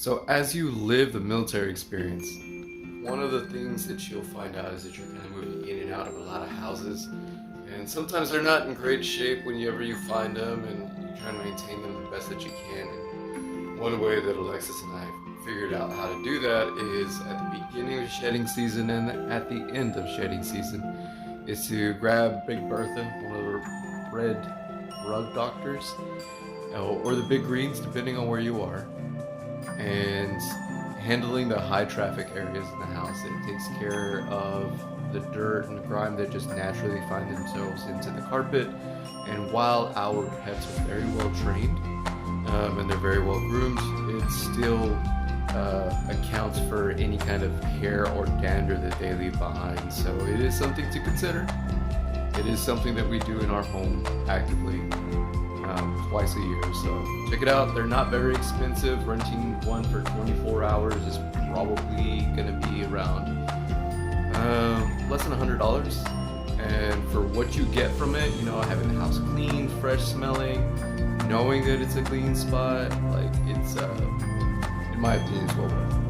So as you live the military experience, one of the things that you'll find out is that you're kind of moving in and out of a lot of houses, and sometimes they're not in great shape whenever you find them, and you try to maintain them the best that you can. And one way that Alexis and I figured out how to do that is at the beginning of shedding season and at the end of shedding season is to grab Big Bertha, one of the red rug doctors, or the big greens, depending on where you are, and handling the high traffic areas in the house. It takes care of the dirt and the grime that just naturally find themselves into the carpet. And while our pets are very well trained and they're very well groomed, it still accounts for any kind of hair or dander that they leave behind. So it is something to consider. It is something that we do in our home actively twice a year. So check it out. They're not very expensive. Renting one for 24 hours is probably going to be around less than $100. And for what you get from it, having the house clean, fresh smelling, knowing that it's a clean spot, like it's in my opinion, it's well worth it.